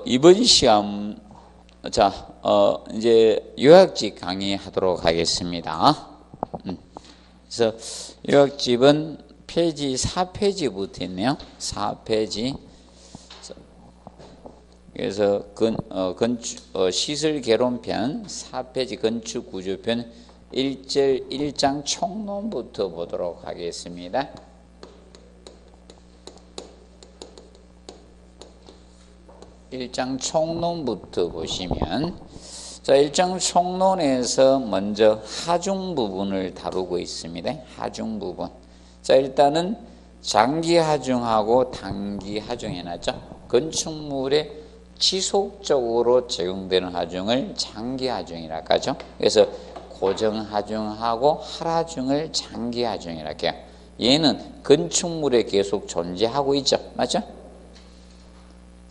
이번 시험, 이제 요약집 강의하도록 하겠습니다. 그래서 요약집은 페이지 4페이지부터 있네요. 4페이지. 그래서 시설 개론편 4페이지 건축 구조편 1장 총론부터 보도록 하겠습니다. 1장 총론부터 보시면, 1장 총론에서 먼저 하중 부분을 다루고 있습니다. 하중 부분. 일단은 장기 하중하고 단기 하중 해놨죠. 건축물에 지속적으로 적용되는 하중을 장기 하중이라고 하죠. 그래서 고정 하중하고 하하중을 장기 하중이라고 해요. 얘는 건축물에 계속 존재하고 있죠. 맞죠?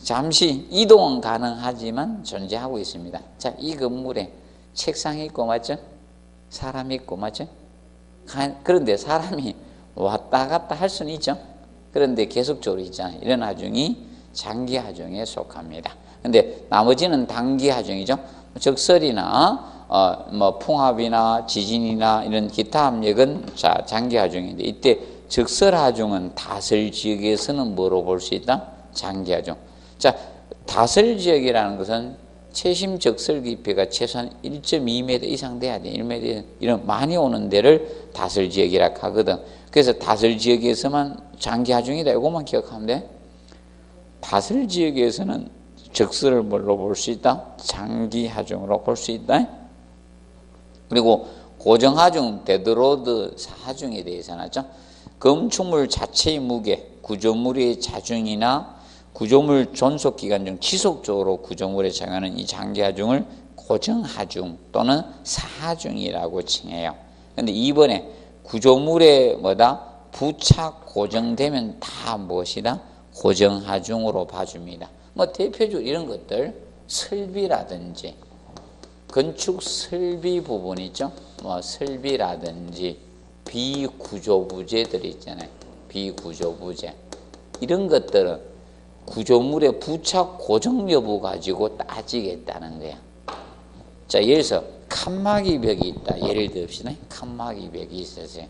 잠시 이동은 가능하지만 존재하고 있습니다. 이 건물에 책상이 있고 맞죠? 사람이 있고 맞죠? 그런데 사람이 왔다 갔다 할 수는 있죠. 그런데 계속적으로 있잖아요. 이런 하중이 장기 하중에 속합니다. 근데 나머지는 단기 하중이죠. 적설이나 풍압이나 지진이나 이런 기타 압력은 장기 하중인데, 이때 적설 하중은 다설 지역에서는 뭐로 볼 수 있다? 장기 하중. 다설 지역이라는 것은 최심 적설 깊이가 최소한 1.2m 이상 돼야 돼. 1m 이런 많이 오는 데를 다설 지역이라고 하거든. 그래서 다설 지역에서만 장기 하중이다. 이것만 기억하면 돼. 다설 지역에서는 적설을 뭘로 볼 수 있다? 장기 하중으로 볼 수 있다. 그리고 고정 하중, 데드로드 하중에 대해서는 하죠. 건축물 자체의 무게, 구조물의 자중이나 구조물 존속 기간 중 지속적으로 구조물에 적용하는 이 장기 하중을 고정 하중 또는 사하중이라고 칭해요. 그런데 이번에 구조물에 부착 고정되면 다 무엇이다? 고정 하중으로 봐줍니다. 대표적으로 이런 것들, 설비라든지 건축 설비 부분 있죠. 설비라든지 비구조 부재들 있잖아요. 비구조 부재 이런 것들은 구조물의 부착 고정 여부 가지고 따지겠다는 거야. 예를 들어서 칸막이 벽이 있다. 예를 듭시다. 칸막이 벽이 있으세요.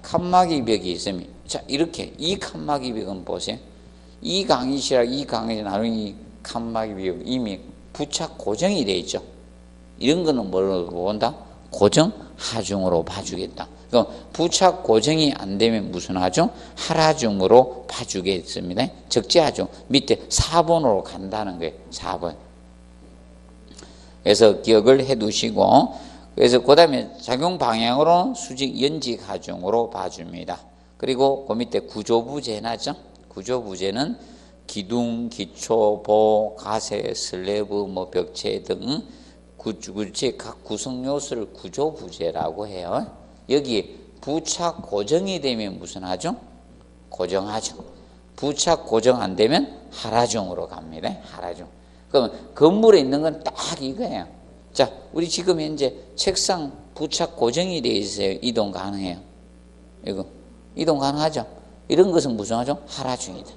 칸막이 벽이 있으면, 이렇게 이 칸막이 벽은 보세요. 이 강의실하고 이 강의실 나중에 칸막이 벽 이미 부착 고정이 되어 있죠. 이런 거는 뭘로 본다? 고정 하중으로 봐주겠다. 그럼 부착 고정이 안 되면 무슨 하중? 하하중으로 봐주겠습니다. 적재 하중 밑에 4번으로 간다는 거예요. 4번. 그래서 기억을 해 두시고, 그래서 그 다음에 작용 방향으로 수직 연직 하중으로 봐줍니다. 그리고 그 밑에 구조부재 해놨죠. 구조부재는 기둥, 기초, 보, 가세, 슬래브, 벽체 등 구조의 각 구성 요소를 구조부재라고 해요. 여기 부착 고정이 되면 무슨 하중? 고정 하중. 부착 고정 안 되면 하하중으로 갑니다. 하하중. 그럼 건물에 있는 건 딱 이거예요. 우리 지금 현재 책상 부착 고정이 되어 있어요. 이동 가능해요. 이거 이동 가능하죠. 이런 것은 무슨 하중? 하하중이다.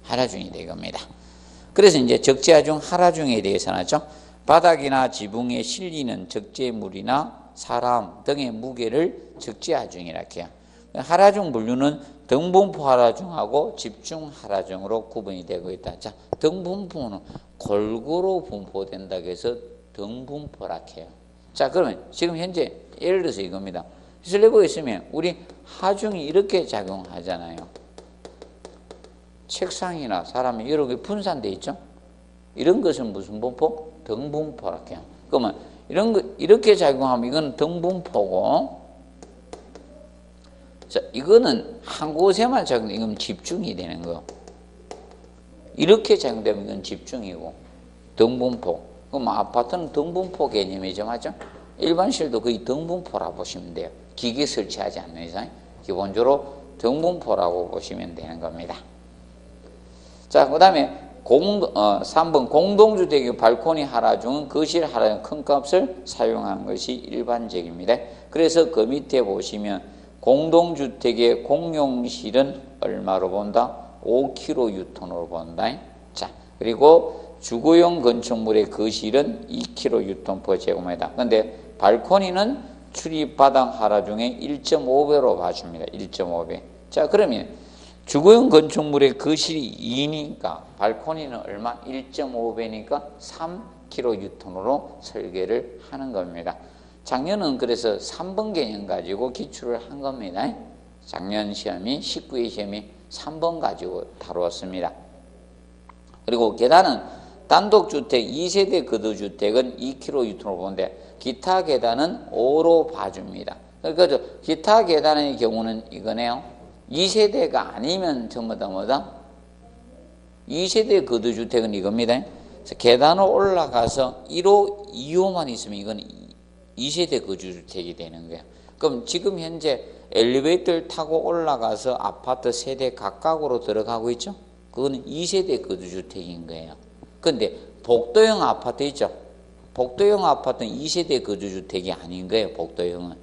하하중이다 이겁니다. 그래서 이제 적재하중, 하하중에 대해서는 하죠. 바닥이나 지붕에 실리는 적재물이나 사람 등의 무게를 적재하중이라고 해요. 하하중 분류는 등분포 하하중하고 집중 하하중으로 구분이 되고 있다. 등분포는 골고루 분포된다고 해서 등분포라고 해요. 그러면 지금 현재 예를 들어서 이겁니다. 슬래브가 있으면 우리 하중이 이렇게 작용하잖아요. 책상이나 사람이 여러 개 분산돼 있죠. 이런 것은 무슨 분포? 등분포라고 해요. 그러면 이런 거 이렇게 작용하면 이건 등분포고, 이거는 한 곳에만 작용되면 이건 집중이 되는 거. 이렇게 작용되면 이건 집중이고 등분포. 그럼 아파트는 등분포 개념이죠, 맞죠? 일반실도 거의 등분포라고 보시면 돼요. 기계 설치하지 않는 이상 기본적으로 등분포라고 보시면 되는 겁니다. 그 다음에 3번 공동주택의 발코니 하하중은 거실 하하중 큰 값을 사용하는 것이 일반적입니다. 그래서 그 밑에 보시면 공동주택의 공용실은 얼마로 본다? 5kg 유톤으로 본다. 자, 그리고 주거용 건축물의 거실은 2kg 유톤/제곱미터. 근데 발코니는 출입바닥 하라중에 1.5배로 봐줍니다. 1.5배. 자, 그러면 주거용 건축물의 거실이 2니까 발코니는 얼마? 1.5배니까 3kg 유톤으로 설계를 하는 겁니다. 작년은 그래서 3번 개념 가지고 기출을 한 겁니다. 작년 시험이 19회 시험이 3번 가지고 다루었습니다. 그리고 계단은 단독주택 2세대 거주주택은 2kg 유톤으로 보는데 기타 계단은 5로 봐줍니다. 그러니까 기타 계단의 경우는 이거네요. 2세대가 아니면 전부 다 뭐다? 2세대 거주주택은 이겁니다. 계단을 올라가서 1호, 2호만 있으면 이건 2세대 거주주택이 되는 거예요. 그럼 지금 현재 엘리베이터를 타고 올라가서 아파트 세대 각각으로 들어가고 있죠? 그거는 2세대 거주주택인 거예요. 그런데 복도형 아파트 있죠? 복도형 아파트는 2세대 거주주택이 아닌 거예요. 복도형은.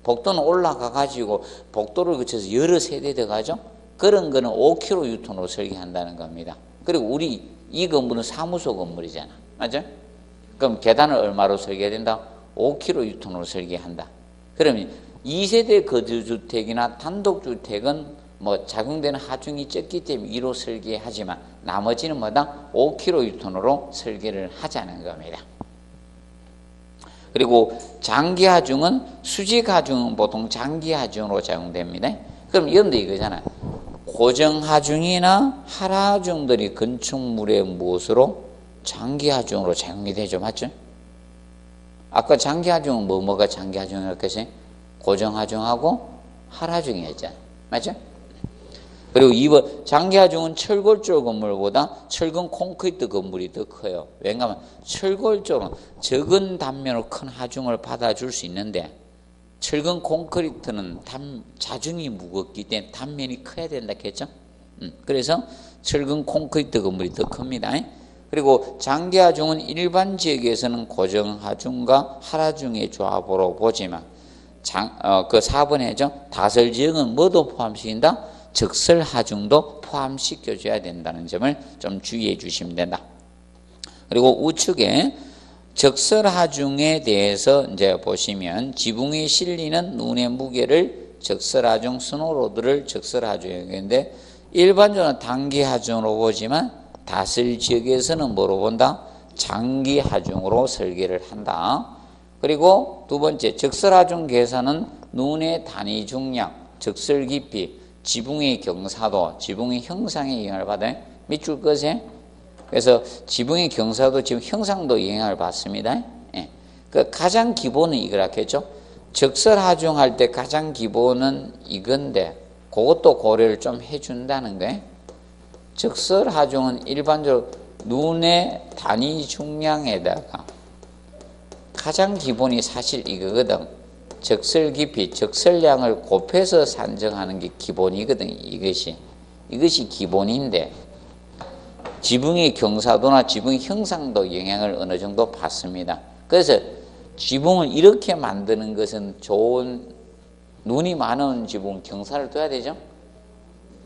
복도는 올라가 가지고 복도를 거쳐서 여러 세대 들어가죠? 그런 거는 5kg 유톤으로 설계한다는 겁니다. 그리고 우리 이 건물은 사무소 건물이잖아. 맞죠? 그럼 계단을 얼마로 설계된다? 5kg 유톤으로 설계한다. 그러면 2세대 거주주택이나 단독주택은 뭐 작용되는 하중이 적기 때문에 2로 설계하지만 나머지는 뭐다? 5kg 유톤으로 설계를 하자는 겁니다. 그리고 장기하중은 수직하중은 보통 장기하중으로 작용됩니다. 그럼 여러분들 이거잖아요. 고정하중이나 하라하중들이 건축물의 무엇으로? 장기하중으로 작용이 되죠. 맞죠? 아까 장기하중은 뭐가 장기하중이었겠어요? 고정하중하고 하라하중이었잖아요. 맞죠? 그리고 2번 장기하중은 철골조 건물보다 철근 콘크리트 건물이 더 커요. 왜냐하면 철골조는 적은 단면으로 큰 하중을 받아줄 수 있는데 철근 콘크리트는 자중이 무겁기 때문에 단면이 커야 된다 했죠. 그래서 철근 콘크리트 건물이 더 큽니다. 그리고 장기하중은 일반 지역에서는 고정하중과 하라중의 조합으로 보지만 그 4번에죠. 다설 지역은 뭐도 포함시킨다? 적설하중도 포함시켜줘야 된다는 점을 좀 주의해 주시면 된다. 그리고 우측에 적설하중에 대해서 이제 보시면 지붕에 실리는 눈의 무게를 적설하중, 스노로드를 적설하중인데 일반적으로 단기하중으로 보지만 다설 지역에서는 뭐로 본다? 장기하중으로 설계를 한다. 그리고 두 번째 적설하중 계산은 눈의 단위 중량, 적설 깊이, 지붕의 경사도, 지붕의 형상에 영향을 받아요. 밑줄 거세요? 그래서 지붕의 경사도 지금 형상도 영향을 받습니다. 예. 그 가장 기본은 이거라겠죠. 적설하중할 때 가장 기본은 이건데 그것도 고려를 좀 해준다는 거예요. 적설하중은 일반적으로 눈의 단위 중량에다가 가장 기본이 사실 이거거든. 적설 깊이, 적설량을 곱해서 산정하는 게 기본이거든. 이것이 기본인데 지붕의 경사도나 지붕의 형상도 영향을 어느 정도 받습니다. 그래서 지붕을 이렇게 만드는 것은 좋은 눈이 많은 지붕 경사를 둬야 되죠.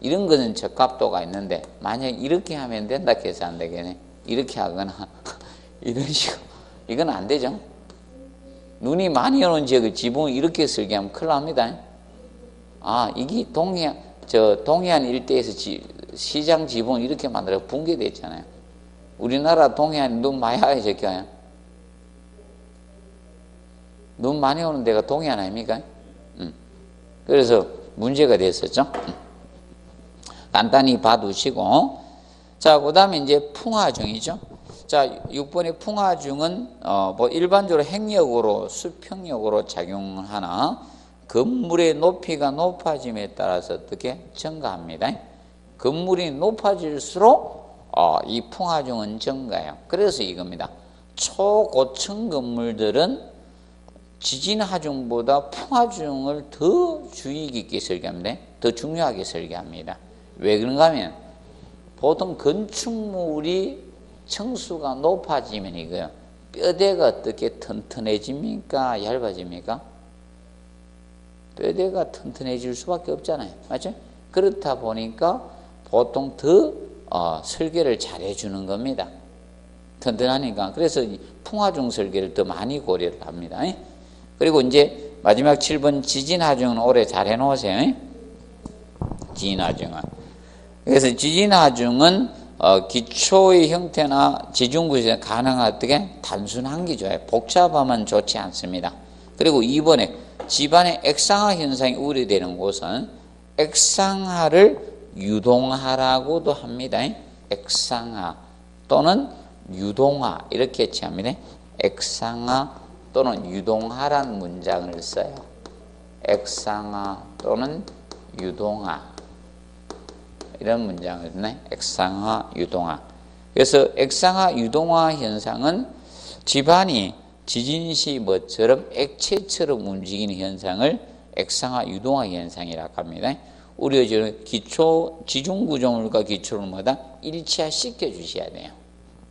이런 것은 적합도가 있는데 만약 이렇게 하면 된다 해서 안 되겠네. 이렇게 하거나 이런 식으로 이건 안 되죠. 눈이 많이 오는 지역을 지붕을 이렇게 설계하면 큰일 납니다. 아, 이게 동해안 일대에서 시장 지붕을 이렇게 만들어 붕괴됐잖아요. 우리나라 동해안 눈 많이 와요, 저기요. 눈 많이 오는 데가 동해안 아닙니까? 그래서 문제가 됐었죠. 간단히 봐두시고. 자, 그 다음에 이제 풍화중이죠. 자, 6번의 풍화중은 뭐 일반적으로 행력으로 수평력으로 작용하나 건물의 높이가 높아짐에 따라서 어떻게 증가합니다. 건물이 높아질수록 이 풍화중은 증가해요. 그래서 이겁니다. 초고층 건물들은 지진하중보다 풍화중을 더 주의 깊게 설계합니다. 더 중요하게 설계합니다. 왜 그런가 하면 보통 건축물이 층수가 높아지면 이거요. 뼈대가 어떻게 튼튼해집니까? 얇아집니까? 뼈대가 튼튼해질 수밖에 없잖아요. 맞죠? 그렇다 보니까 보통 더 설계를 잘 해주는 겁니다. 튼튼하니까. 그래서 풍화중 설계를 더 많이 고려를 합니다. 그리고 이제 마지막 7번 지진하중은 올해 잘 해놓으세요. 지진하중은. 그래서 지진하중은 기초의 형태나 지중구에서 가능한 어떻게 단순한 게 좋아요. 복잡하면 좋지 않습니다. 그리고 2번에 집안의 액상화 현상이 우려되는 곳은 액상화를 유동화라고도 합니다. 액상화 또는 유동화 이렇게 취합니다. 액상화 또는 유동화란 문장을 써요. 액상화 또는 유동화 이런 문장을 쓰네. 액상화, 유동화. 그래서 액상화, 유동화 현상은 집안이 지진 시 뭐처럼 액체처럼 움직이는 현상을 액상화, 유동화 현상이라고 합니다. 우려지는 기초, 지중구조물과 기초를 뭐다? 일치화시켜 주셔야 돼요.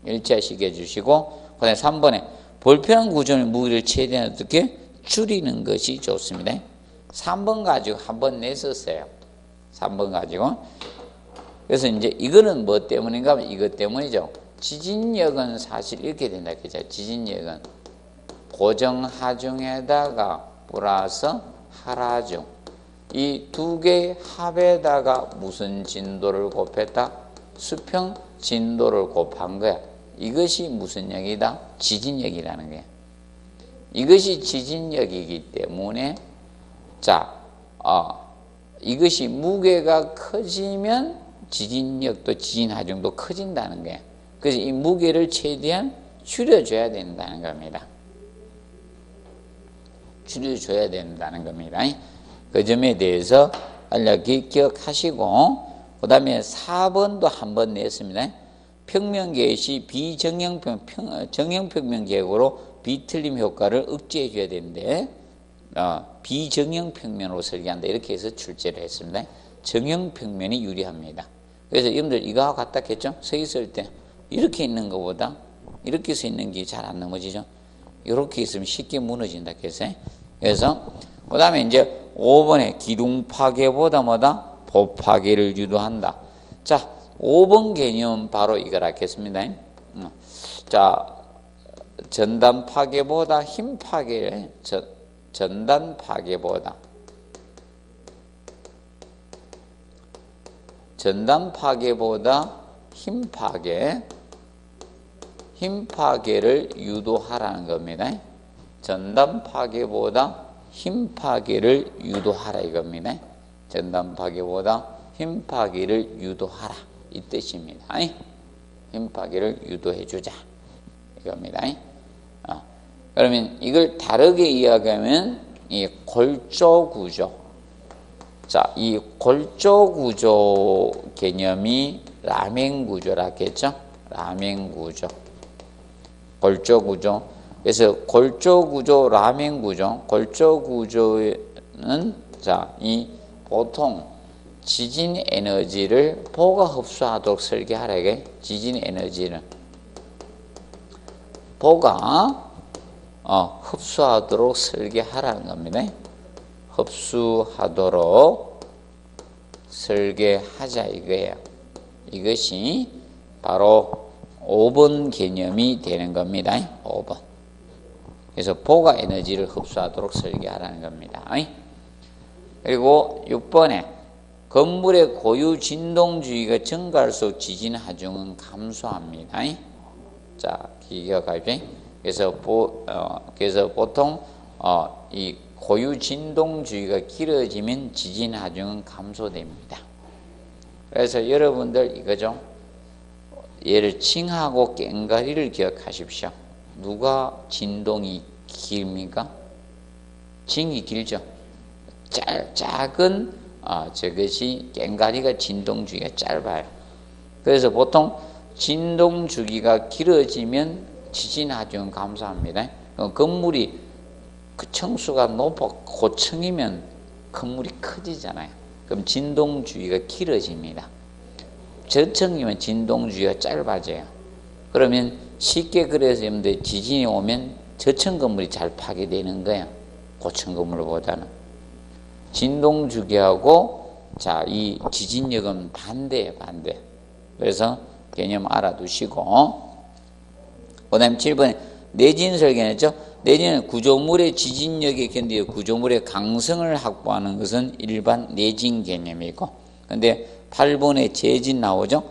일치화시켜 주시고, 그 다음에 3번에 불편한 구조물 무게를 최대한 어떻게 줄이는 것이 좋습니다. 3번 가지고 한번 냈었어요. 3번 가지고. 그래서 이제 이거는 뭐 때문인가 하면 이것 때문이죠. 지진력은 사실 이렇게 된다. 그죠? 지진력은 고정하중에다가 플러스 하라중. 이 두 개의 합에다가 무슨 진도를 곱했다? 수평 진도를 곱한 거야. 이것이 무슨 역이다? 지진력이라는 거야. 이것이 지진력이기 때문에 자, 이것이 무게가 커지면 지진력도 지진하중도 커진다는 거예요. 그래서 이 무게를 최대한 줄여줘야 된다는 겁니다. 줄여줘야 된다는 겁니다. 그 점에 대해서 기억하시고, 그 다음에 4번도 한번 냈습니다. 평면계획 시 정형평면계획으로 비틀림 효과를 억제해 줘야 되는데, 비정형평면으로 설계한다. 이렇게 해서 출제를 했습니다. 정형평면이 유리합니다. 그래서 여러분들 이거하고 같다 했죠? 서 있을 때 이렇게 있는 것보다 이렇게 서 있는 게 잘 안 넘어지죠? 이렇게 있으면 쉽게 무너진다 했어요. 그래서 그 다음에 이제 5번에 기둥 파괴보다 뭐다? 보 파괴를 유도한다. 자, 5번 개념 바로 이걸 하겠습니다. 자, 전단 파괴보다 힘 파괴를 전단 파괴보다 힘 파괴를 유도하라는 겁니다. 전단 파괴보다 힘 파괴를 유도하라 이겁니다. 전단 파괴보다 힘 파괴를 유도하라 이 뜻입니다. 힘 파괴를 유도해 주자 이겁니다. 그러면 이걸 다르게 이야기하면 이 골조 구조. 자, 이 골조 구조 개념이 라멘 구조라 했죠? 라멘 구조. 골조 구조. 그래서 골조 구조, 라멘 구조. 골조 구조는 자, 이 보통 지진 에너지를 보가 흡수하도록 설계하라 이게 지진 에너지를 보가 흡수하도록 설계하라는 겁니다. 흡수하도록 설계하자 이거예요. 이것이 바로 5번 개념이 되는 겁니다. 5번. 그래서 보가 에너지를 흡수하도록 설계하라는 겁니다. 그리고 6번에 건물의 고유 진동주의가 증가할수록 지진 하중은 감소합니다. 자, 기억하죠? 그래서 보통 이 고유 진동주의가 길어지면 지진 하중은 감소됩니다. 그래서 여러분들 이거죠. 얘를 칭하고 꽹가리를 기억하십시오. 누가 진동이 깁니까? 칭이 길죠. 작은 저것이 꽹가리가 진동주기가 짧아요. 그래서 보통 진동주기가 길어지면 지진 하중은 감소합니다. 건물이 그 층수가 높아 고층이면 건물이 커지잖아요. 그럼 진동주기가 길어집니다. 저층이면 진동주기가 짧아져요. 그러면 쉽게 그래서 여러분들 지진이 오면 저층 건물이 잘 파괴되는 거야. 고층 건물보다는. 진동주기하고 자, 이 지진력은 반대예요, 반대. 그래서 개념 알아두시고, 그 다음에 7번에 내진 설계했죠. 내진은 구조물의 지진력에 견디어 구조물의 강성을 확보하는 것은 일반 내진 개념이고, 근데 8번에 재진 나오죠.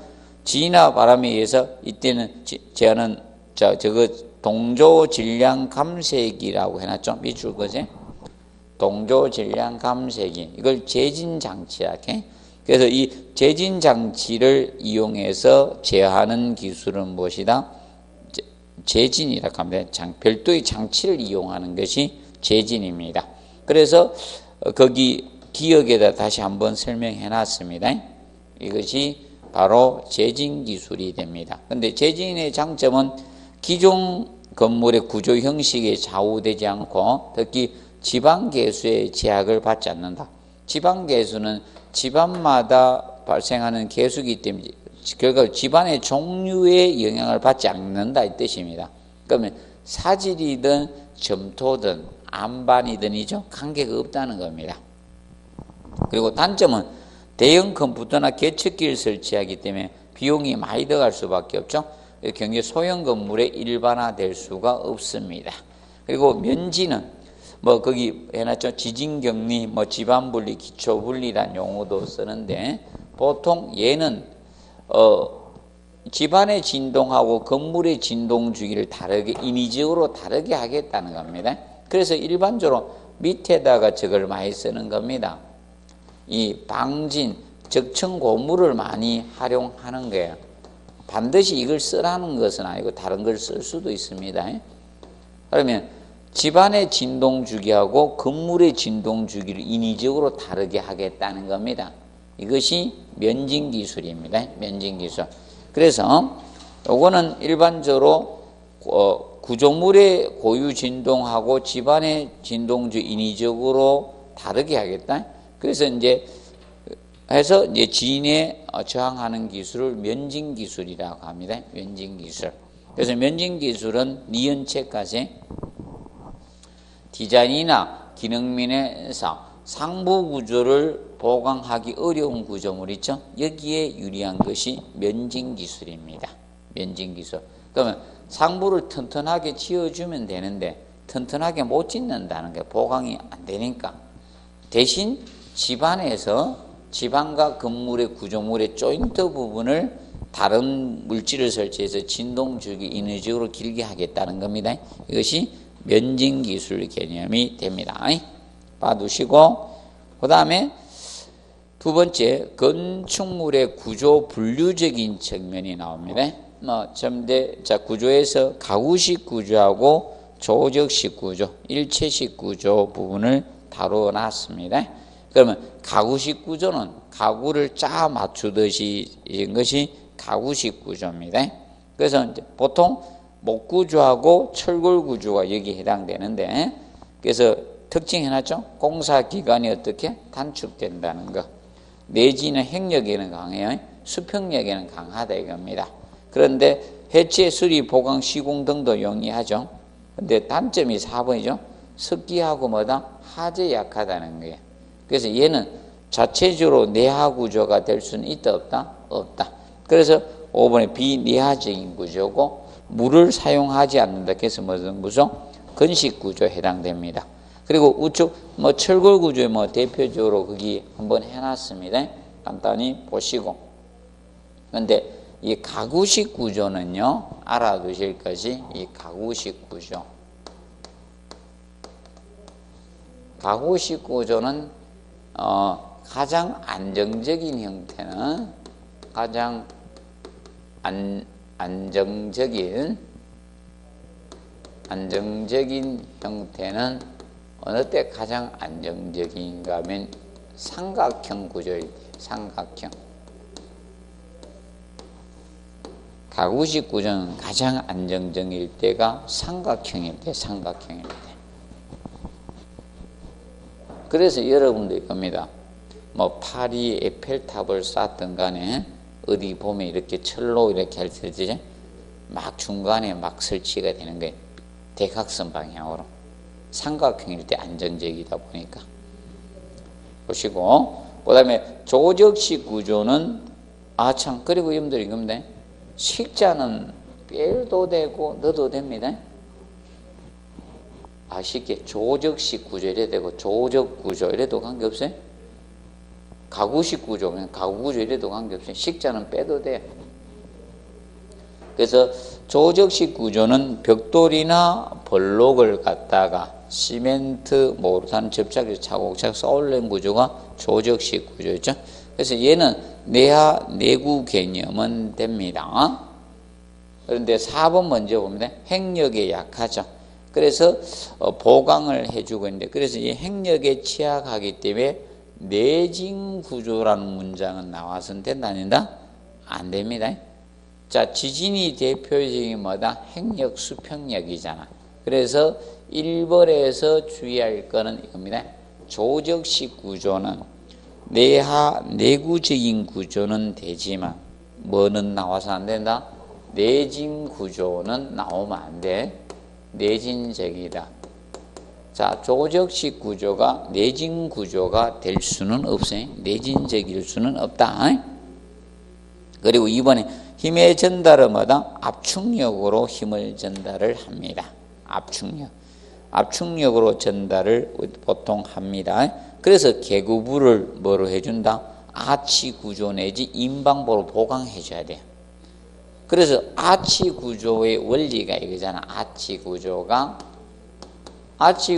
지진과 바람에 의해서 이때는 제한은 저거 동조 질량 감쇄기라고 해놨죠. 밑줄 거지. 동조 질량 감쇄기, 이걸 재진 장치야. 그래서 이 재진 장치를 이용해서 제하는 기술은 무엇이다? 재진이라고 합니다. 별도의 장치를 이용하는 것이 재진입니다. 그래서 거기 기억에다 다시 한번 설명해 놨습니다. 이것이 바로 재진 기술이 됩니다. 근데 재진의 장점은 기존 건물의 구조 형식에 좌우되지 않고 특히 지방 계수의 제약을 받지 않는다. 지방 계수는 집안마다 발생하는 계수이기 때문에 결국 집안의 종류에 영향을 받지 않는다 이 뜻입니다. 그러면 사질이든 점토든 안반이든이죠, 관계가 없다는 겁니다. 그리고 단점은 대형 컴퓨터나 계측기를 설치하기 때문에 비용이 많이 들어갈 수밖에 없죠. 경기 소형 건물에 일반화될 수가 없습니다. 그리고 면지는 거기 해놨죠. 지진격리, 집안분리, 기초분리란 용어도 쓰는데, 보통 얘는 집안의 진동하고 건물의 진동 주기를 다르게, 인위적으로 다르게 하겠다는 겁니다. 그래서 일반적으로 밑에다가 저걸 많이 쓰는 겁니다. 이 방진, 적층 고무를 많이 활용하는 거예요. 반드시 이걸 쓰라는 것은 아니고 다른 걸 쓸 수도 있습니다. 그러면 집안의 진동 주기하고 건물의 진동 주기를 인위적으로 다르게 하겠다는 겁니다. 이것이 면진 기술입니다. 면진 기술. 그래서 요거는 일반적으로 구조물의 고유 진동하고 집안의 진동주 인위적으로 다르게 하겠다. 그래서 이제 지진에 저항하는 기술을 면진 기술이라고 합니다. 면진 기술. 그래서 면진 기술은 니은책까지 디자인이나 기능면에서 상부 구조를 보강하기 어려운 구조물 있죠. 여기에 유리한 것이 면진 기술입니다. 면진 기술. 그러면 상부를 튼튼하게 지어주면 되는데 튼튼하게 못 짓는다는 게 보강이 안 되니까 대신 집안에서 집안과 건물의 구조물의 조인트 부분을 다른 물질을 설치해서 진동 주기 인위적으로 길게 하겠다는 겁니다. 이것이 면진 기술 개념이 됩니다. 봐두시고, 그 다음에 두 번째, 건축물의 구조 분류적인 측면이 나옵니다. 구조에서 가구식 구조하고 조적식 구조, 일체식 구조 부분을 다루어 놨습니다. 그러면 가구식 구조는 가구를 짜 맞추듯이 이런 것이 가구식 구조입니다. 그래서 이제 보통 목구조하고 철골구조가 여기에 해당되는데, 그래서 특징해놨죠. 공사기간이 어떻게 단축된다는 거. 내지는 행력에는 강해요. 수평력에는 강하다 이겁니다. 그런데 해체, 수리, 보강, 시공 등도 용이하죠. 근데 단점이 4번이죠. 습기하고 하재에 약하다는 거예요. 그래서 얘는 자체적으로 내하 구조가 될 수는 있다 없다? 없다. 그래서 5번에 비내하적인 구조고 물을 사용하지 않는다. 그래서 무슨 건식 구조에 해당됩니다. 그리고 우측 철골 구조에 대표적으로 거기 한번 해놨습니다. 간단히 보시고. 근데 이 가구식 구조는요, 알아두실 것이 이 가구식 구조. 가구식 구조는 가장 안정적인 형태는 안정적인 형태는 어느 때 가장 안정적인가 하면 삼각형 구조일 때, 삼각형. 가구식 구조는 가장 안정적일 때가 삼각형일 때, 삼각형일 때. 그래서 여러분들 겁니다. 파리 에펠탑을 쌓든 간에 어디 보면 이렇게 철로 이렇게 할 때 막 중간에 막 설치가 되는 거예요. 대각선 방향으로. 삼각형일 때 안정적이다 보니까. 보시고, 그 다음에 조적식 구조는 아, 참. 그리고 여러분들 이겁니다. 식자는 빼도 되고 넣어도 됩니다. 아, 쉽게 조적식 구조 이래도 되고 조적 구조 이래도 관계없어요. 가구식 구조, 그냥 가구 구조 이래도 관계없어요. 식자는 빼도 돼요. 그래서 조적식 구조는 벽돌이나 벌록을 갖다가 시멘트, 모르탄 접착제 차곡차곡 쌓아올린 구조가 조적식 구조죠. 그래서 얘는 내하 내구 개념은 됩니다. 그런데 4번 먼저 보면 행력에 약하죠. 그래서 보강을 해주고 있는데, 그래서 이 행력에 취약하기 때문에 내진 구조라는 문장은 나와서는 된다, 아니다? 안 됩니다. 자, 지진이 대표적인 뭐다? 행력, 수평력이잖아. 그래서 1번에서 주의할 거는 이겁니다. 조적식 구조는 내하 내구적인 구조는 되지만 뭐는 나와서 안 된다? 내진 구조는 나오면 안 돼. 내진적이다. 자, 조적식 구조가 내진 구조가 될 수는 없어요. 내진적일 수는 없다. 그리고 이번에 힘의 전달은 뭐다? 압축력으로 힘을 전달을 합니다. 압축력으로 전달을 보통 합니다. 그래서 개구부를 뭐로 해준다? 아치 구조 내지 인방보로 보강해 줘야 돼요. 그래서 아치 구조의 원리가 이거잖아. 아치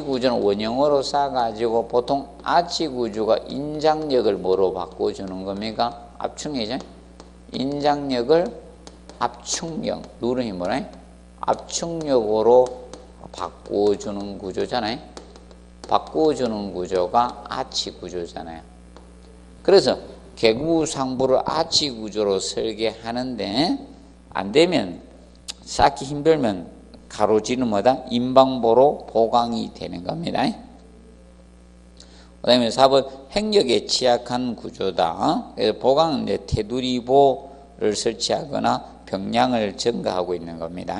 구조는 원형으로 쌓아가지고 보통 아치 구조가 인장력을 뭐로 바꿔주는 겁니까? 압축력이죠. 인장력을 압축력, 누름이 뭐라? 압축력으로 바꿔주는 구조잖아요. 바꿔주는 구조가 아치 구조잖아요. 그래서 개구상부를 아치 구조로 설계하는데 안 되면, 쌓기 힘들면 가로지는 뭐다? 인방보로 보강이 되는 겁니다. 그 다음에 4번 행력에 취약한 구조다. 그래서 보강은 이제 테두리보를 설치하거나 병량을 증가하고 있는 겁니다.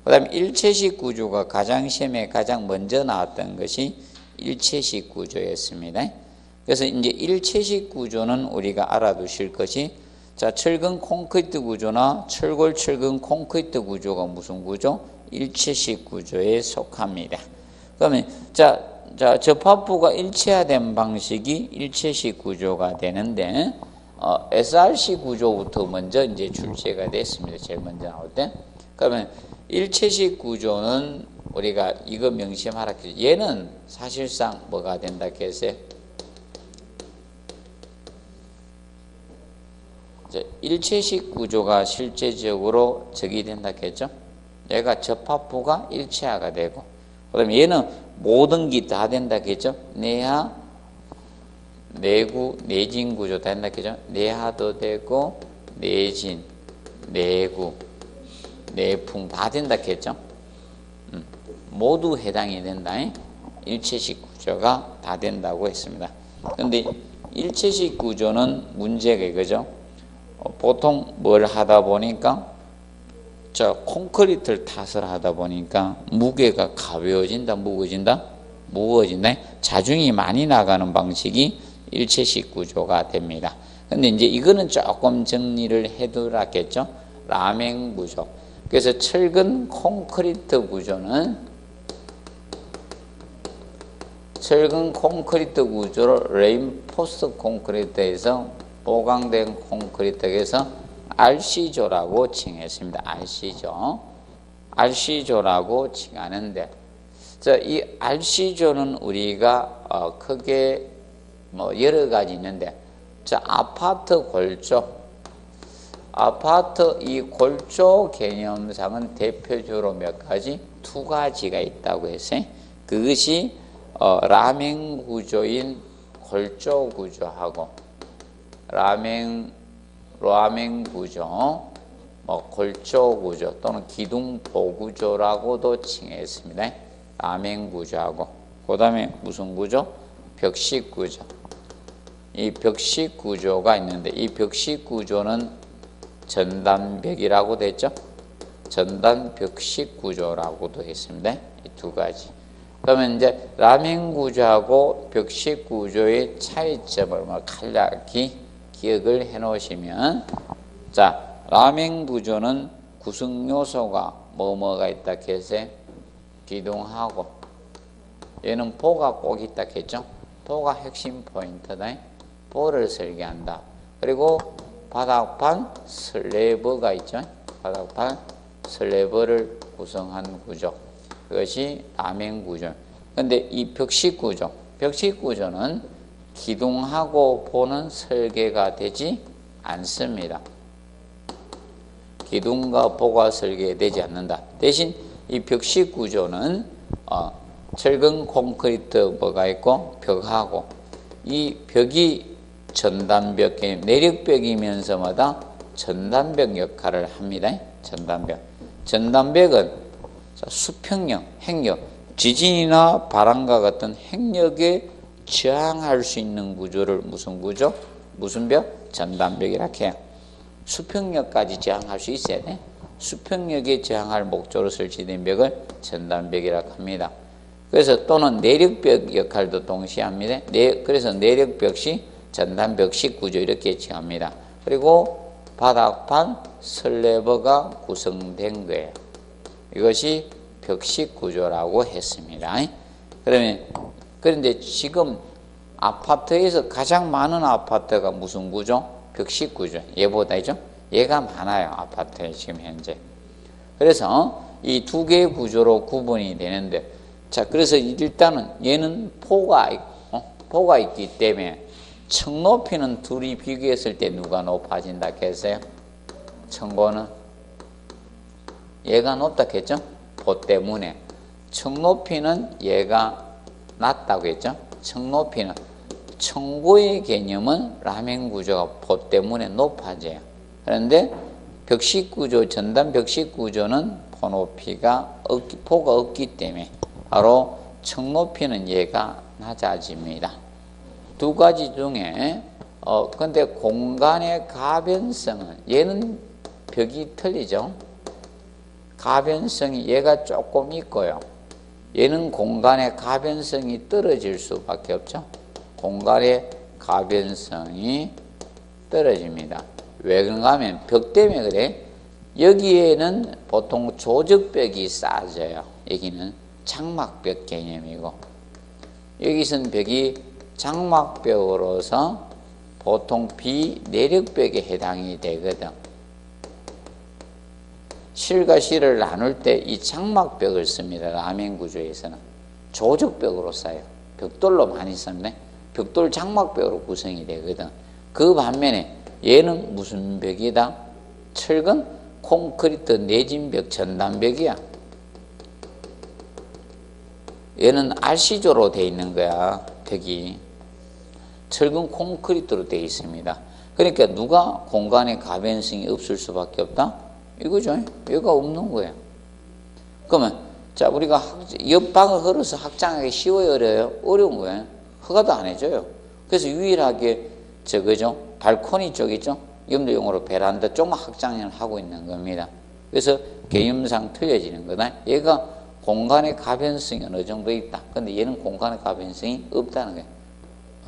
그 다음에 일체식 구조가 시험에 가장 먼저 나왔던 것이 일체식 구조였습니다. 그래서 이제 일체식 구조는 우리가 알아두실 것이, 자, 철근 콘크리트 구조나 철골 철근 콘크리트 구조가 무슨 구조? 일체식 구조에 속합니다. 그러면 접합부가 일체화된 방식이 일체식 구조가 되는데, SRC 구조부터 먼저 이제 출제가 됐습니다. 제일 먼저 나올 때. 그러면 일체식 구조는 우리가 이거 명심하라. 얘는 사실상 뭐가 된다 했어요? 일체식 구조가 실제적으로 적이 된다 했죠. 얘가 접합부가 일체화가 되고, 그다음에 얘는 모든 게 다 된다 했죠. 내하, 내구, 내진 구조 다 된다 했죠. 내하도 되고 내진, 내구, 내풍 다 된다 했죠. 모두 해당이 된다. 일체식 구조가 다 된다고 했습니다. 그런데 일체식 구조는 문제가 이거죠. 보통 뭘 하다 보니까, 콘크리트를 탓을 하다 보니까 무게가 가벼워진다, 무거워진다? 자중이 많이 나가는 방식이 일체식 구조가 됩니다. 근데 이제 이거는 조금 정리를 해두라겠죠? 라멘 구조. 그래서 철근 콘크리트 구조는 구조를 레인포스 콘크리트에서 보강된 콘크리트에서 RC조라고 칭했습니다. RC조라고 칭하는데, 이 RC조는 우리가 크게 여러 가지 있는데, 아파트 이 골조 개념상은 대표적으로 몇 가지? 2가지가 있다고 했어요. 그것이 라멘 구조인 골조 구조하고 라멘 구조, 골조 구조 또는 기둥보 구조라고도 칭했습니다. 라멘 구조하고, 그 다음에 무슨 구조? 벽식 구조. 이 벽식 구조가 있는데, 이 벽식 구조는 전단벽이라고 됐죠. 전단벽식 구조라고도 했습니다. 이 2가지. 그러면 이제 라멘 구조하고 벽식 구조의 차이점을 간략히 기억을 해 놓으시면, 자, 라멘 구조는 구성 요소가 뭐가 있다 했어요? 기둥하고, 얘는 보가 꼭 있다 했죠? 보가 핵심 포인트다. 보를 설계한다. 그리고 바닥판 슬래브가 있죠? 바닥판 슬래브를 구성한 구조. 그것이 라멘 구조. 근데 이 벽식 구조는 기둥하고 보는 설계가 되지 않습니다. 기둥과 보가 설계되지 않는다. 대신 이 벽식 구조는 철근 콘크리트 뭐가 있고 벽하고, 이 벽이 전단벽, 내력벽이면서마다 전단벽 역할을 합니다. 전단벽은 수평력, 핵력, 지진이나 바람과 같은 핵력에 저항할 수 있는 구조를 무슨 구조? 무슨 벽? 전단벽이라 해요. 수평력까지 저항할 수 있어야 돼. 수평력에 저항할 목적으로 설치된 벽을 전단벽이라고 합니다. 그래서 또는 내력벽 역할도 동시에 합니다. 그래서 내력벽식, 전단벽식 구조 이렇게 칭합니다. 그리고 바닥판 슬래브가 구성된 거예요. 이것이 벽식 구조라고 했습니다. 그런데 지금 아파트에서 가장 많은 아파트가 무슨 구조? 벽식 구조. 얘보다죠? 얘가 많아요. 아파트에 지금 현재. 그래서 이 두 개의 구조로 구분이 되는데, 자, 그래서 일단은 얘는 포가 있기 때문에 층 높이는 둘이 비교했을 때 누가 높아진다 했어요? 층고는 얘가 높다 했죠? 포 때문에. 층 높이는 얘가 낮다고 했죠? 층 높이는. 층고의 개념은 라멘 구조가 포 때문에 높아져요. 그런데 벽식 구조, 전단 벽식 구조는 포 높이가 포가 없기 때문에 바로 층 높이는 얘가 낮아집니다. 두 가지 중에 근데 공간의 가변성은, 얘는 벽이 틀리죠. 가변성이 얘가 조금 있고요. 얘는 공간의 가변성이 떨어질 수밖에 없죠. 공간의 가변성이 떨어집니다. 왜 그런가 하면 벽 때문에 그래. 여기에는 보통 조적벽이 쌓아져요. 여기는 장막벽 개념이고, 여기서는 벽이 장막벽으로서 보통 비내력벽에 해당이 되거든. 실과 실을 나눌 때 이 장막벽을 씁니다. 라멘 구조에서는 조적벽으로 쌓여요. 벽돌로 많이 씁니다. 벽돌 장막벽으로 구성이 되거든. 그 반면에 얘는 무슨 벽이다? 철근 콘크리트 내진벽 전단벽이야. 얘는 RC조로 되어 있는 거야. 벽이 철근 콘크리트로 되어 있습니다. 그러니까 누가 공간의 가변성이 없을 수밖에 없다? 이거죠. 얘가 없는 거예요. 그러면 자, 우리가 옆방을 걸어서 확장하기 쉬워요, 어려워요? 어려운 거예요. 허가도 안 해줘요. 그래서 유일하게 저거죠, 발코니 쪽 있죠, 염도용으로 베란다 쪽만 확장을 하고 있는 겁니다. 그래서 개념상 틀려지는 거다. 얘가 공간의 가변성이 어느 정도 있다. 근데 얘는 공간의 가변성이 없다는 거예요.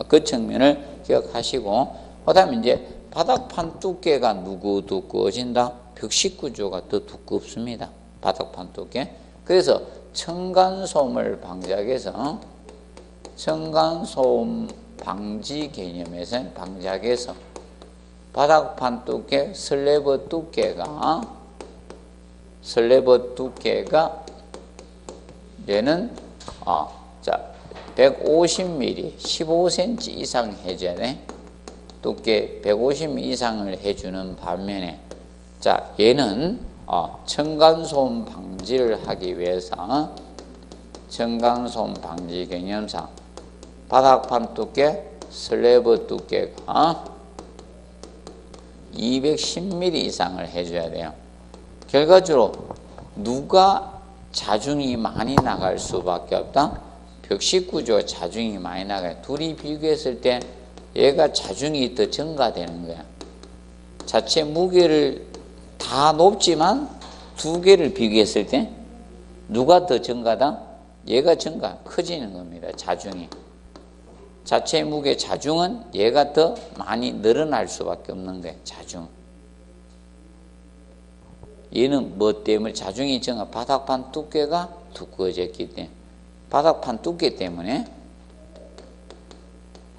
그 측면을 기억하시고, 그 다음에 이제 바닥판 두께가 누구 두꺼워진다? 벽식 구조가 더 두껍습니다. 바닥판 두께. 그래서 층간소음을 방지하게서, 층간소음 방지 개념에서 방지하게서 바닥판 두께, 슬래브 두께가 얘는 자 150mm 15cm 이상 해줘야 돼. 두께 150mm 이상을 해주는 반면에, 자 얘는 층간소음 방지를 하기 위해서 층간소음 방지 개념상 바닥판 두께, 슬래브 두께가 210mm 이상을 해줘야 돼요. 결과적으로 누가 자중이 많이 나갈 수밖에 없다? 벽식 구조 자중이 많이 나가요. 둘이 비교했을 때 얘가 자중이 더 증가되는 거야. 자체 무게를 다 높지만 두 개를 비교했을 때 누가 더 증가다? 얘가 커지는 겁니다. 자중이. 자체 무게 자중은 얘가 더 많이 늘어날 수밖에 없는 거예요. 자중. 얘는 뭐 때문에 자중이 정한 바닥판 두께가 두꺼워졌기 때문에 바닥판 두께 때문에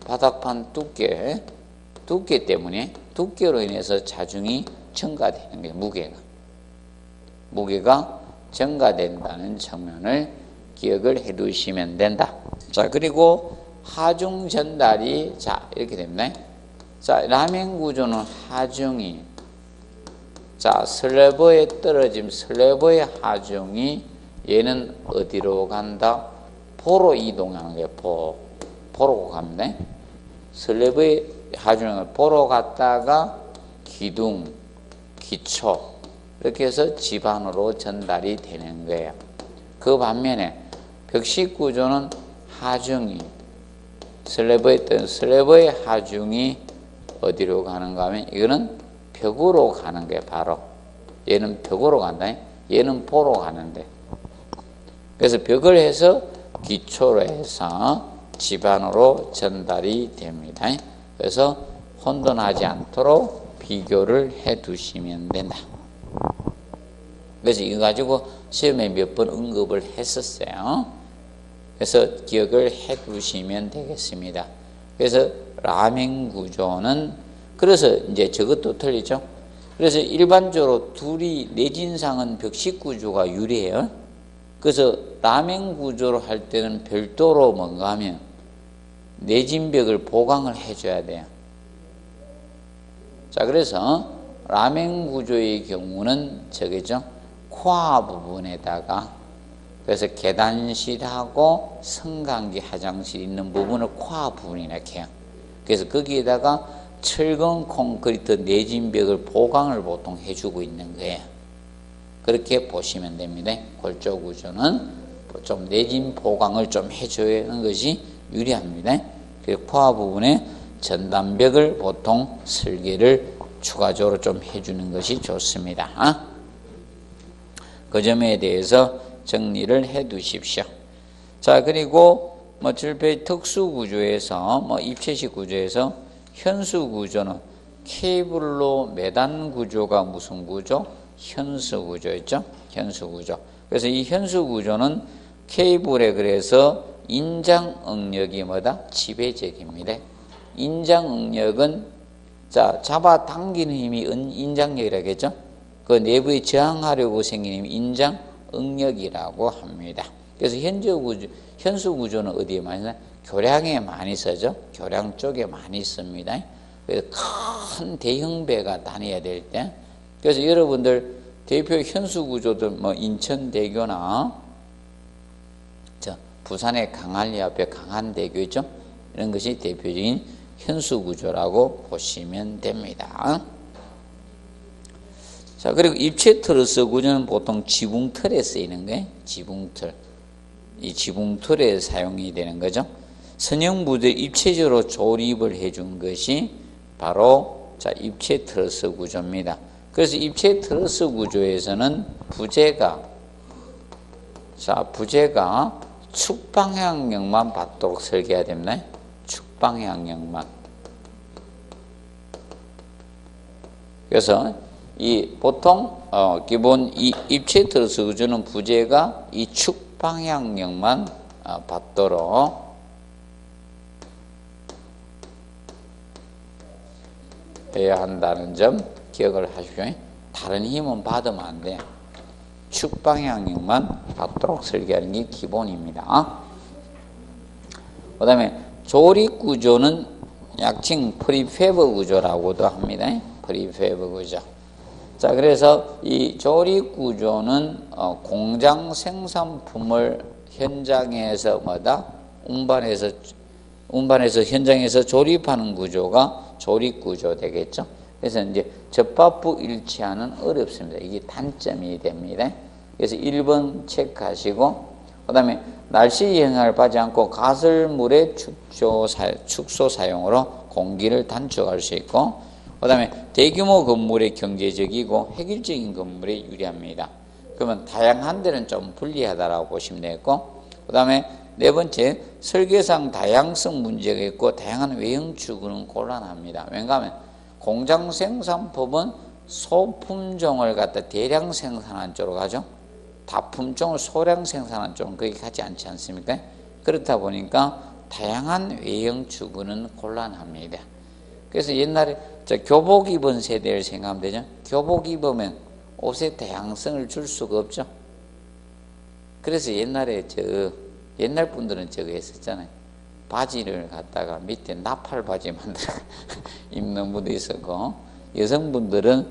바닥판 두께 때문에 두께로 인해서 자중이 증가되는 거예요. 무게가 증가된다는 측면을 기억을 해 두시면 된다. 자, 그리고 하중 전달이 자 이렇게 됩니다. 자, 라멘 구조는 하중이 슬래브에 떨어짐 슬래브의 하중이 얘는 어디로 간다? 포로 이동하는 거예요. 포로 갑니다. 슬래브의 하중을 포로 갔다가 기둥, 기초 이렇게 해서 집안으로 전달이 되는 거예요. 그 반면에 벽식 구조는 하중이 슬래브의 하중이 어디로 가는가 하면 이거는 벽으로 가는 게 바로 얘는 벽으로 간다. 얘는 포로 가는데 그래서 벽을 해서 기초로 해서 집안으로 전달이 됩니다. 그래서 혼돈하지 않도록 비교를 해 두시면 된다. 그래서 이거 가지고 시험에 몇 번 언급을 했었어요. 그래서 기억을 해 두시면 되겠습니다. 그래서 라멘 구조는 그래서 이제 저것도 틀리죠. 그래서 일반적으로 둘이 내진상은 벽식 구조가 유리해요. 그래서 라멘 구조로 할 때는 별도로 뭔가 하면 내진벽을 보강을 해줘야 돼요. 자, 그래서 라멘 구조의 경우는 저기죠. 코아 부분에다가 그래서 계단실하고 성간기 화장실 있는 부분을 코아 부분이라 해요. 그래서 거기에다가 철근 콘크리트 내진벽을 보강을 보통 해주고 있는 거예요. 그렇게 보시면 됩니다. 골조 구조는 좀 내진 보강을 좀 해주는 것이 유리합니다. 그래서 코아 부분에 전단벽을 보통 설계를 추가적으로 좀 해주는 것이 좋습니다. 그 점에 대해서 정리를 해 두십시오. 자, 그리고 철폐 특수 구조에서 입체식 구조에서 현수 구조는 케이블로 매단 구조가 무슨 구조? 현수 구조였죠. 현수 구조. 그래서 이 현수 구조는 케이블에 그래서 인장 응력이 뭐다? 지배적입니다. 인장 응력은 잡아 당기는 힘이 인장력이라겠죠. 그 내부에 저항하려고 생기는 힘이 인장 응력이라고 합니다. 그래서 현수 구조는 어디에 많이 쓰나? 교량에 많이 쓰죠. 교량 쪽에 많이 씁니다. 그래서 큰 대형배가 다녀야 될 때. 그래서 여러분들 대표 현수 구조들 인천대교나 부산의 강한리 앞에 강한대교죠. 이런 것이 대표적인 현수 구조라고 보시면 됩니다. 자, 그리고 입체 트러스 구조는 보통 지붕틀에 쓰이는 거예요. 지붕틀. 이 지붕틀에 사용이 되는 거죠. 선형부대 입체적으로 조립을 해준 것이 바로 입체 트러스 구조입니다. 그래서 입체 트러스 구조에서는 부재가 축방향력만 받도록 설계해야 됩니다. 축방향력만. 그래서 보통 기본 이 입체 트러스 구조는 부재가 이 축방향력만 받도록 해야 한다는 점 기억을 하십시오. 다른 힘은 받으면 안 돼요. 축방향력만 받도록 설계하는 게 기본입니다. 그 다음에 조립 구조는 약칭 프리패브 구조라고도 합니다. 프리패브 구조. 자, 그래서 이 조립 구조는 공장 생산품을 현장에서 운반해서 현장에서 조립하는 구조가 조립 구조 되겠죠. 그래서 이제 접합부 일치하는 어렵습니다. 이게 단점이 됩니다. 그래서 1번 체크하시고, 그 다음에 날씨 영향을 받지 않고 가설물의 축소 사용으로 공기를 단축할 수 있고, 그 다음에 대규모 건물에 경제적이고 획일적인 건물에 유리합니다. 그러면 다양한 데는 좀 불리하다라고 보시면 되겠고, 그 다음에 네 번째, 설계상 다양성 문제가 있고 다양한 외형 추구는 곤란합니다. 왜냐하면 공장 생산법은 소품종을 갖다 대량 생산한 쪽으로 가죠. 다품종을 소량 생산한 쪽은 거기 가지 않지 않습니까? 그렇다 보니까 다양한 외형 추구는 곤란합니다. 그래서 옛날에 교복 입은 세대를 생각하면 되죠. 교복 입으면 옷의 다양성을 줄 수가 없죠. 그래서 옛날에 옛날 분들은 저거 했었잖아요. 바지를 갖다가 밑에 나팔 바지 만들어 입는 분도 있었고, 여성분들은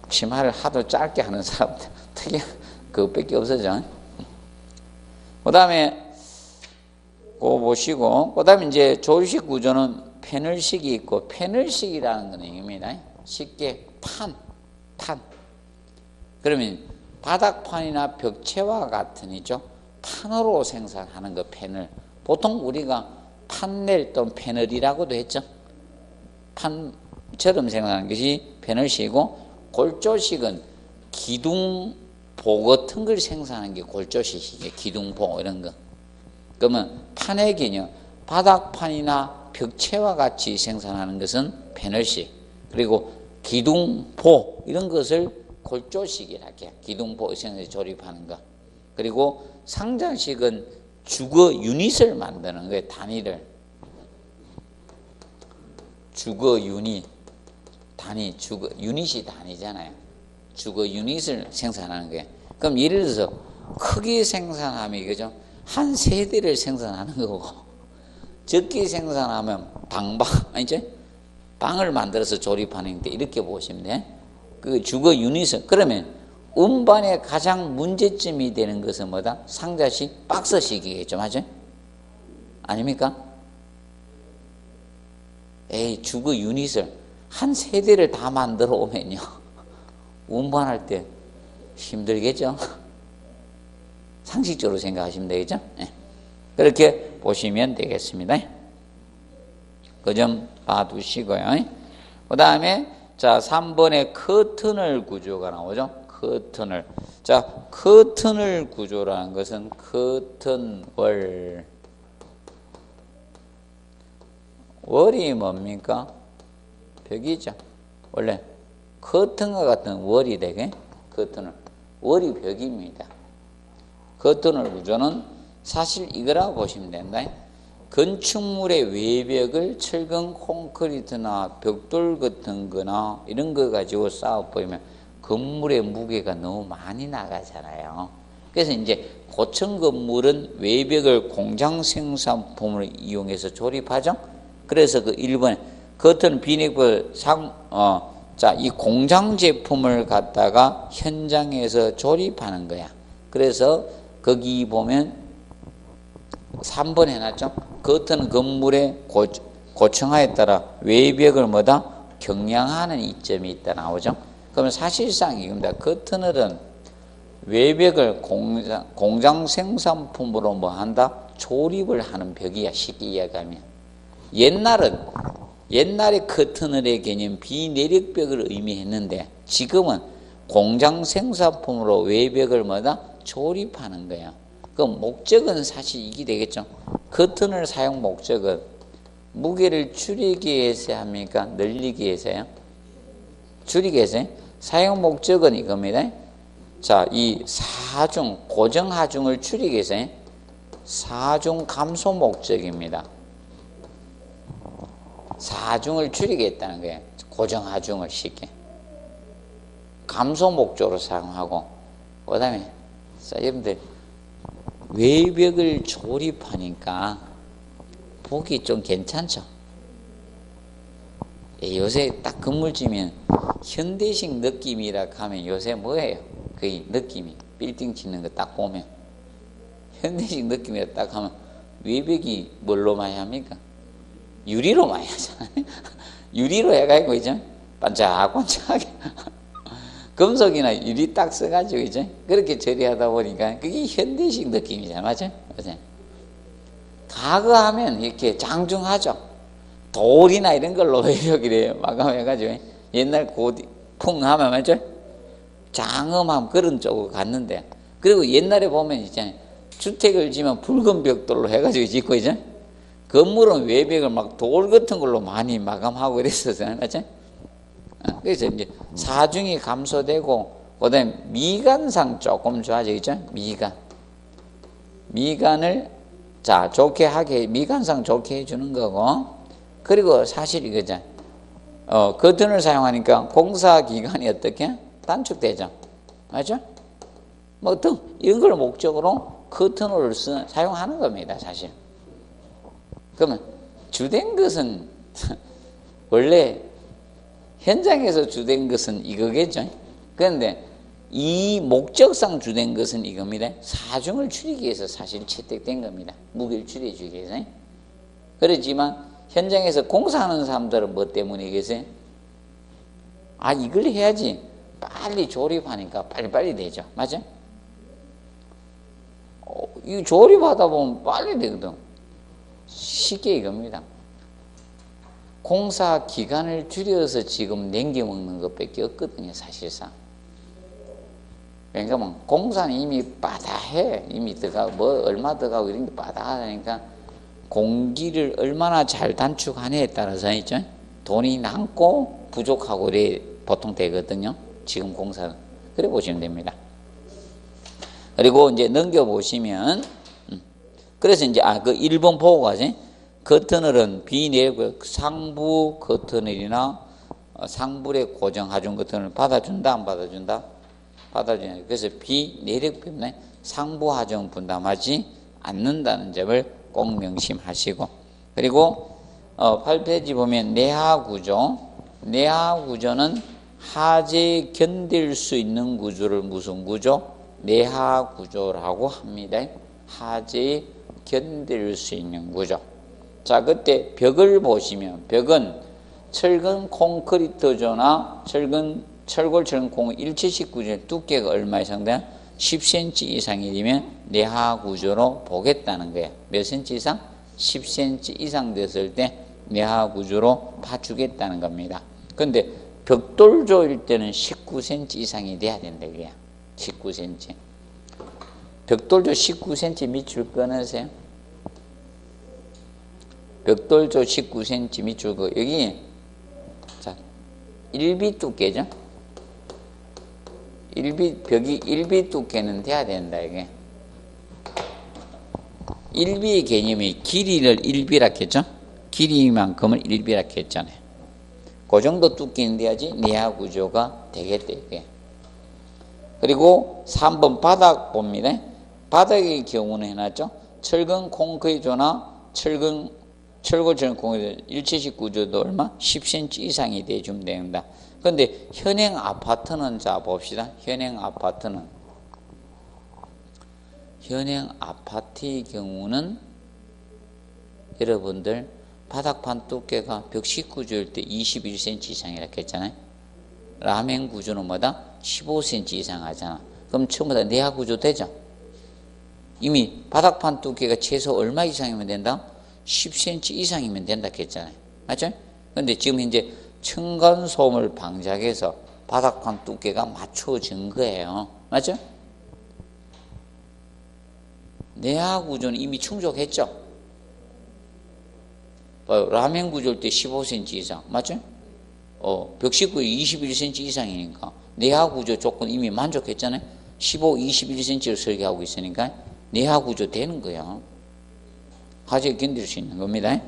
치마를 하도 짧게 하는 사람들 특이한 그것밖에 없었죠. 그 다음에 그거 보시고, 그 다음에 이제 조립식 구조는 패널식이 있고, 패널식이라는 건 얘기입니다. 쉽게 판. 그러면 바닥판이나 벽체와 같은 이죠. 판으로 생산하는 거 패널. 보통 우리가 판넬 또는 패널이라고도 했죠. 판처럼 생산하는 것이 패널식이고, 골조식은 기둥보 같은 걸 생산하는 게 골조식이에요. 기둥보 이런 거. 그러면 판의 개념, 바닥판이나 벽체와 같이 생산하는 것은 패널식, 그리고 기둥보 이런 것을 골조식이라고 해요. 기둥보 생산해서 조립하는 거. 그리고 상장식은 주거 유닛을 만드는 거예요. 단위를. 주거 유닛, 단위, 주거 유닛이 단위잖아요. 주거 유닛을 생산하는 거예요. 그럼 예를 들어서 크게 생산하면 이거죠. 한 세대를 생산하는 거고, 적게 생산하면 아니죠? 방을 만들어서 조립하는데 이렇게 보시면 돼. 그 주거 유닛은, 그러면 운반의 가장 문제점이 되는 것은 뭐다? 상자식, 박스식이겠죠, 맞죠? 아닙니까? 주거 유닛을 한 세대를 다 만들어 오면요, 운반할 때 힘들겠죠? 상식적으로 생각하시면 되겠죠? 네. 그렇게 보시면 되겠습니다. 그 점 봐두시고요. 그 다음에 자 3번에 커튼을 구조가 나오죠. 커튼을. 자, 커튼을 구조라는 것은 커튼월. 월이 뭡니까? 벽이죠. 원래 커튼과 같은 월이 되게 커튼을. 월이 벽입니다. 커튼을 구조는 사실 이거라고 보시면 된다. 건축물의 외벽을 철근 콘크리트나 벽돌 같은 거나 이런 거 가지고 쌓아버리면 건물의 무게가 너무 많이 나가잖아요. 그래서 이제 고층 건물은 외벽을 공장 생산품을 이용해서 조립하죠. 그래서 그 1번에 커튼 비닐볼 이 공장 제품을 갖다가 현장에서 조립하는 거야. 그래서 거기 보면 3번 해놨죠. 커튼 건물의 고층화에 따라 외벽을 경량하는 이점이 있다 나오죠. 그러면 사실상 이겁니다. 커튼은 외벽을 공장 생산품으로 한다? 조립을 하는 벽이야, 쉽게 이야기하면. 옛날에 커튼의 개념 비내력벽을 의미했는데, 지금은 공장 생산품으로 외벽을 조립하는 거예요. 그 목적은 사실 이게 되겠죠. 커튼을 사용 목적은 무게를 줄이기 위해서 합니까? 늘리기 위해서요? 줄이기 위해서요? 사용 목적은 이겁니다. 자, 이 사중, 고정 하중을 줄이기 위해서요? 사중 감소 목적입니다. 사중을 줄이겠다는 거예요. 고정 하중을 쉽게. 감소 목적으로 사용하고, 그 다음에 여러분들 외벽을 조립하니까 보기 좀 괜찮죠? 요새 딱 건물 지면 현대식 느낌이라 하면 요새 뭐예요? 그 느낌이 빌딩 짓는 거 딱 보면 현대식 느낌이라 딱 하면 외벽이 뭘로 많이 합니까? 유리로 많이 하잖아요. 유리로 해가지고 이제 반짝반짝하게 금속이나 유리 딱 써가지고 이제 그렇게 처리하다 보니까 그게 현대식 느낌이잖아요. 맞아요? 과거하면 이렇게 장중하죠. 돌이나 이런 걸로 외벽이래요. 마감해가지고 옛날 고풍하면 맞죠? 장엄함 그런 쪽으로 갔는데, 그리고 옛날에 보면 있잖아요. 주택을 지면 붉은 벽돌로 해가지고 짓고 있죠. 건물은 외벽을 막 돌 같은 걸로 많이 마감하고 이랬었어요. 맞죠? 그래서 이제 사중이 감소되고, 그 다음에 미관상 조금 좋아지겠죠? 미관을, 자, 좋게 하게, 미관상 좋게 해주는 거고, 그리고 사실 이거죠. 커튼을 사용하니까 공사 기간이 어떻게? 단축되죠. 맞죠? 뭐 등, 이런 걸 목적으로 커튼을 사용하는 겁니다, 사실. 그러면 주된 것은 원래 현장에서 주된 것은 이거겠죠. 그런데 이 목적상 주된 것은 이겁니다. 사중을 줄이기 위해서 사실 채택된 겁니다. 무게를 줄여주기 위해서. 그렇지만 현장에서 공사하는 사람들은 뭐 때문에 계세요? 아, 이걸 해야지 빨리 조립하니까 빨리빨리 되죠. 맞죠? 이 조립하다 보면 빨리 되거든. 쉽게 이겁니다. 공사 기간을 줄여서 지금 남겨먹는 것밖에 없거든요, 사실상. 그러니까 뭐 공사는 이미 빠다해. 이미 들어가고, 뭐 얼마 들어가고 이런 게 빠다하니까 공기를 얼마나 잘 단축하느냐에 따라서 있죠. 돈이 남고 부족하고 이래 보통 되거든요. 지금 공사는. 그래 보시면 됩니다. 그리고 이제 넘겨보시면, 그래서 이제, 그 1번 보고 가세요. 커튼을은 비내리고요. 상부 커튼을이나 상부에 고정 하중 커튼을 받아준다, 안 받아준다? 받아주냐. 그래서 비내력 때문에 상부 하중 분담하지 않는다는 점을 꼭 명심하시고, 그리고 8페이지 보면 내하 구조. 내하 구조는 하재 견딜 수 있는 구조를 무슨 구조? 내하 구조라고 합니다. 하재 견딜 수 있는 구조. 자, 그때 벽을 보시면, 벽은 철근 콘크리트조나 철골철근 콘 일체식 구조의 두께가 얼마 이상 되나? 10cm 이상이 되면 내하 구조로 보겠다는 거예요. 몇 cm 이상? 10cm 이상 됐을 때 내하 구조로 봐주겠다는 겁니다. 근데 벽돌조일 때는 19cm 이상이 돼야 된다, 그게. 19cm. 벽돌조 19cm 밑줄 끊으세요. 벽돌조 19cm 밑줄 그 여기 자 1비 두께죠. 벽이 1비 두께는 돼야 된다, 이게. 1비의 개념이 길이를 1비라 했죠. 길이만큼을 1비라 했잖아요. 그 정도 두께는 돼야지 내하 구조가 되겠다, 이게. 그리고 3번 바닥 봅니다. 바닥의 경우는 해놨죠. 철근 콘크리트나 철골철근 콘크리트 일체식 구조도 얼마? 10cm 이상이 돼주면 된다. 그런데 현행 아파트는, 자 봅시다. 현행 아파트의 경우는 여러분들 바닥판 두께가 벽식 구조일 때 21cm 이상이라고 했잖아요. 라멘 구조는 뭐다? 15cm 이상 하잖아. 그럼 전부 다 내하 구조 되죠? 이미 바닥판 두께가 최소 얼마 이상이면 된다? 10cm 이상이면 된다 했잖아요. 맞죠? 근데 지금 현재 층간소음을 방지하기 위해서 바닥판 두께가 맞춰진 거예요. 맞죠? 내하 구조는 이미 충족했죠? 라멘 구조일 때 15cm 이상. 맞죠? 벽식 구조 21cm 이상이니까 내하 구조 조건 이미 만족했잖아요. 15, 21cm를 설계하고 있으니까 내하 구조 되는 거예요. 하재 견딜 수 있는 겁니다.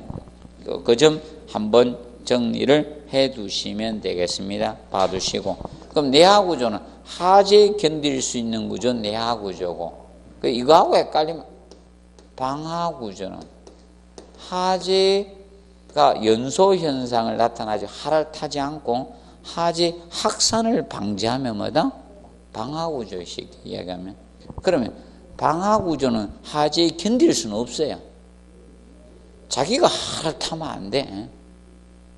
그 점 한번 정리를 해 두시면 되겠습니다. 봐두시고. 그럼 내하 구조는 하재 견딜 수 있는 구조 내하 구조고, 이거하고 헷갈리면 방하 구조는 하재가 연소 현상을 나타나지 하를 타지 않고 하재 확산을 방지하면 뭐다? 방하 구조 쉽게 이야기하면. 그러면 방하 구조는 하재에 견딜 수는 없어요. 자기가 하를 타면 안 돼.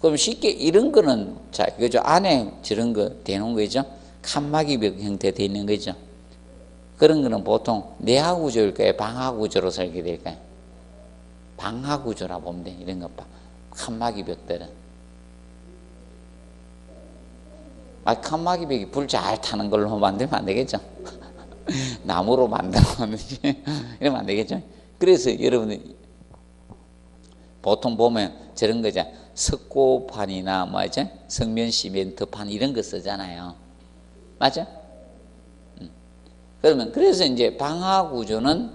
그럼 쉽게 이런 거는, 자, 그죠? 안에 저런 거 되는 거죠? 칸막이벽 형태 되어 있는 거죠? 그런 거는 보통 내하 구조일까요? 방하 구조로 설계될까요? 방하 구조라 보면 돼. 이런 것 봐. 칸막이벽들은. 칸막이벽이 불 잘 타는 걸로 만들면 안 되겠죠? 나무로 만들어놨는지 이러면 안 되겠죠. 그래서 여러분들 보통 보면 저런 거죠. 석고판이나 뭐죠? 성면 시멘트판 이런 거 쓰잖아요. 맞죠? 그러면 그래서 이제 방화 구조는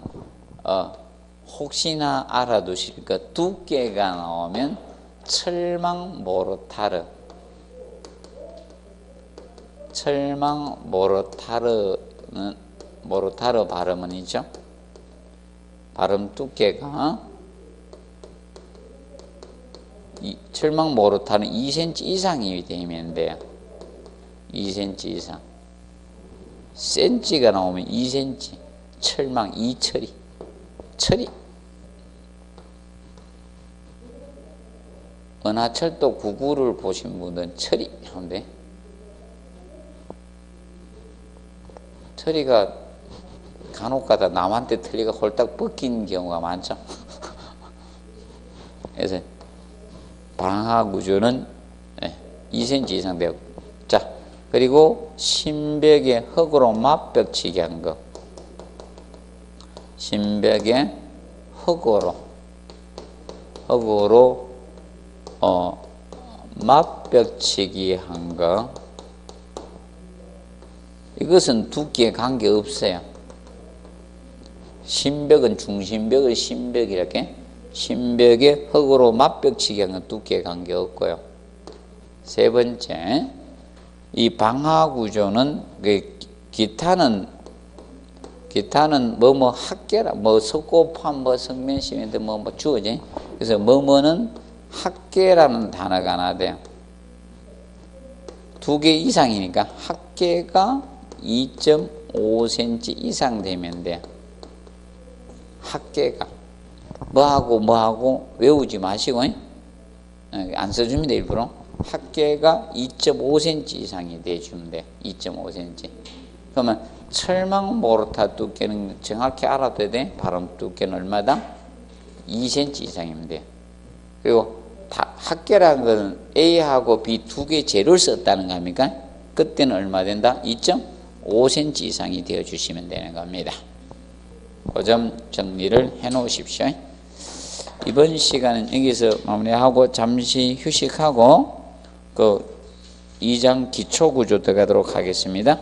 혹시나 알아두실 것, 두께가 나오면 철망 모르타르, 철망 모르타르는 모르타르 발음은 있죠. 발음 두께가 철망 모르타르는 2cm 이상이 되면 돼요. 2cm 이상. 센치가 나오면 2cm. 철망 2철이. 철이. 은하철도 9구를 보신 분들은 철이 하는데 철이가 간혹가다 남한테 틀리가 홀딱 벗긴 경우가 많죠. 그래서 방화 구조는 2cm 이상 되고, 자 그리고 신벽에 흙으로 맞벽치기 한 거, 신벽에 흙으로 맞벽치기 한 거, 이것은 두께에 관계 없어요. 신벽은 중심벽을 신벽 이렇게 신벽에 흙으로 맞벽치기 한 건 두께에 관계 없고요. 세 번째, 이 방화 구조는 기타는 뭐뭐 학계라 뭐 석고판 뭐 성면 시멘트 뭐 주어지. 그래서 뭐뭐는 학계라는 단어가 하나 돼요. 2개 이상이니까 학계가 2.5cm 이상 되면 돼요. 학계가 뭐하고 외우지 마시고 안 써줍니다. 일부러. 학계가 2.5cm 이상이 돼주면 돼. 2.5cm. 그러면 철망 모르타 두께는 정확히 알아둬야 돼. 발음 두께는 얼마다? 2cm 이상이면 돼. 그리고 학계라는 건 A하고 B 2개 재료를 썼다는 겁니까? 그때는 얼마 된다? 2.5cm 이상이 되어주시면 되는 겁니다. 그 점 정리를 해 놓으십시오. 이번 시간은 여기서 마무리하고 잠시 휴식하고 그 2장 기초구조 들어가도록 하겠습니다.